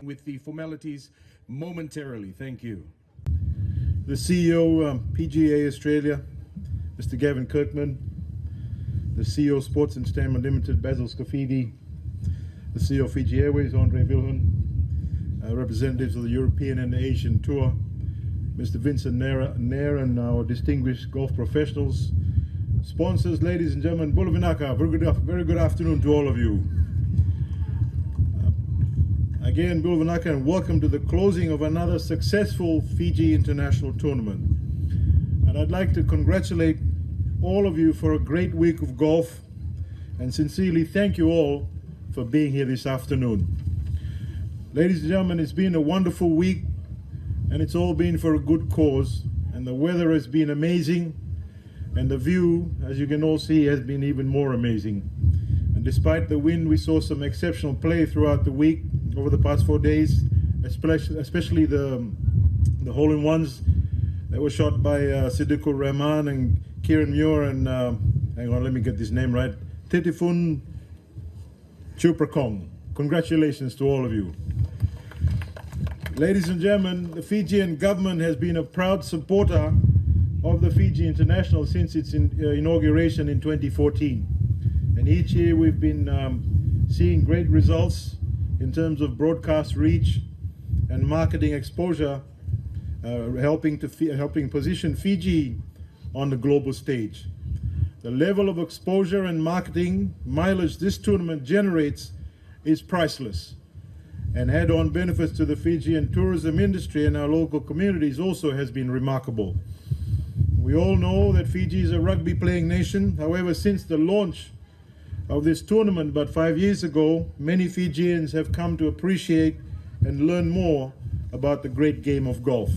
with the formalities momentarily. Thank you. The CEO, PGA Australia, Mr. Gavin Kirkman, the CEO Sports Entertainment Limited, Basil Scafidi, the CEO of Fiji Airways, Andre Vilhun, representatives of the European and Asian Tour, Mr. Vincent Nair, and our distinguished golf professionals, sponsors, ladies and gentlemen, Bula Vinaka, very good afternoon to all of you. Again, Bula Vinaka, and welcome to the closing of another successful Fiji International tournament. And I'd like to congratulate all of you for a great week of golf, and sincerely thank you all for being here this afternoon. Ladies and gentlemen, it's been a wonderful week, and it's all been for a good cause, and the weather has been amazing, and the view, as you can all see, has been even more amazing. And despite the wind, we saw some exceptional play throughout the week, over the past 4 days, especially the hole-in-ones that were shot by Siddiqur Rahman and Kieran Muir and, hang on, let me get this name right, Titifun Chuprakong. Congratulations to all of you. Ladies and gentlemen, the Fijian government has been a proud supporter of the Fiji International since its inauguration in 2014. And each year we've been seeing great results in terms of broadcast reach and marketing exposure, helping position Fiji on the global stage. The level of exposure and marketing mileage this tournament generates is priceless, and add-on benefits to the Fijian tourism industry and our local communities also has been remarkable. We all know that Fiji is a rugby playing nation. However, since the launch of this tournament about 5 years ago, many Fijians have come to appreciate and learn more about the great game of golf.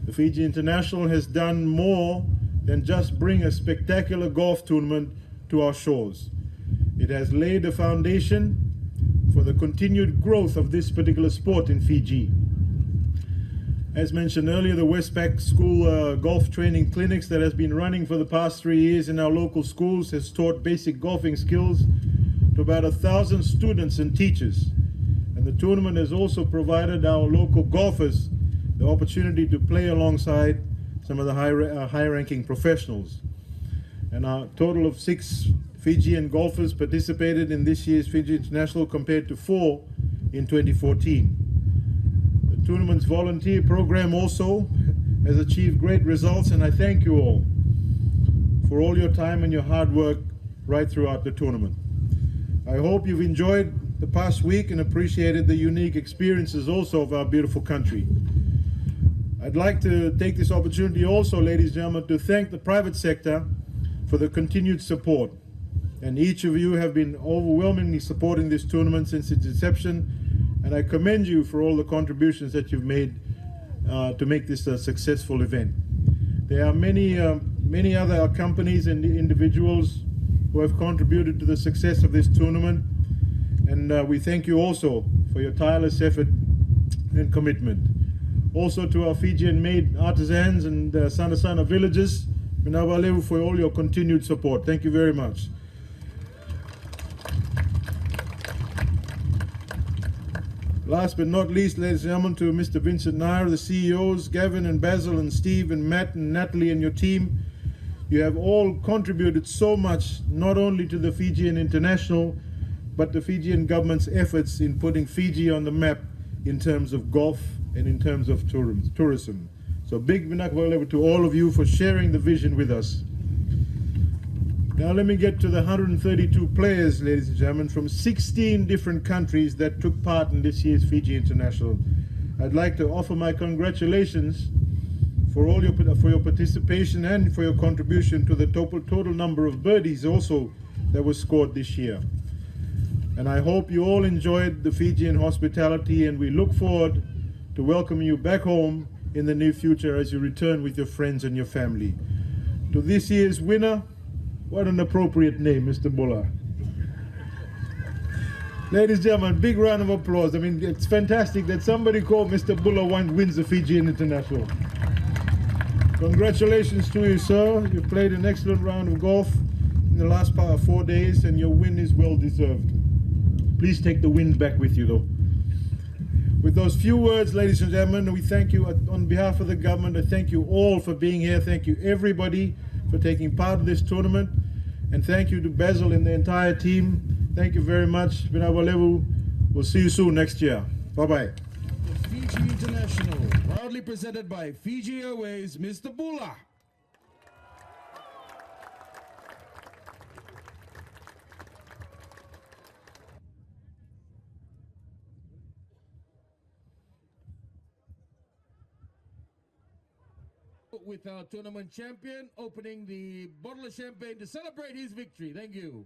The Fiji International has done more than just bring a spectacular golf tournament to our shores. It has laid a foundation for the continued growth of this particular sport in Fiji. As mentioned earlier, the Westpac School Golf Training Clinics that has been running for the past 3 years in our local schools has taught basic golfing skills to about 1,000 students and teachers. And the tournament has also provided our local golfers the opportunity to play alongside some of the high-ranking professionals. And a total of 6 Fijian golfers participated in this year's Fiji International compared to 4 in 2014. The tournament's volunteer program also has achieved great results, and I thank you all for all your time and your hard work right throughout the tournament. I hope you've enjoyed the past week and appreciated the unique experiences also of our beautiful country. I'd like to take this opportunity also, ladies and gentlemen, to thank the private sector for the continued support. And each of you have been overwhelmingly supporting this tournament since its inception, and I commend you for all the contributions that you've made to make this a successful event. There are many other companies and individuals who have contributed to the success of this tournament, and we thank you also for your tireless effort and commitment. Also to our Fijian-made artisans and Sana villages, Minawalevu, for all your continued support. Thank you very much. Last but not least, ladies and gentlemen, to Mr. Vincent Nair, the CEOs, Gavin and Basil and Steve and Matt and Natalie and your team. You have all contributed so much, not only to the Fijian International, but the Fijian government's efforts in putting Fiji on the map in terms of golf and in terms of tourism. So big vinaka to all of you for sharing the vision with us. Now let me get to the 132 players, ladies and gentlemen, from 16 different countries that took part in this year's Fiji International. I'd like to offer my congratulations for your participation and for your contribution to the total number of birdies also that was scored this year. And I hope you all enjoyed the Fijian hospitality, and we look forward to welcoming you back home in the near future as you return with your friends and your family. To this year's winner, what an appropriate name, Mr. Bula. Ladies and gentlemen, big round of applause. I mean, it's fantastic that somebody called Mr. Bula wins the Fijian International. Congratulations to you, sir. You played an excellent round of golf in the last 4 days, and your win is well deserved. Please take the wind back with you, though. those few words, ladies and gentlemen, we thank you on behalf of the government. I thank you all for being here. Thank you everybody for taking part in this tournament. And thank you to Basil and the entire team. Thank you very much. We'll see you soon next year. Bye-bye. Fiji International, proudly presented by Fiji Airways, Mr. Bula. With our tournament champion opening the bottle of champagne to celebrate his victory. Thank you.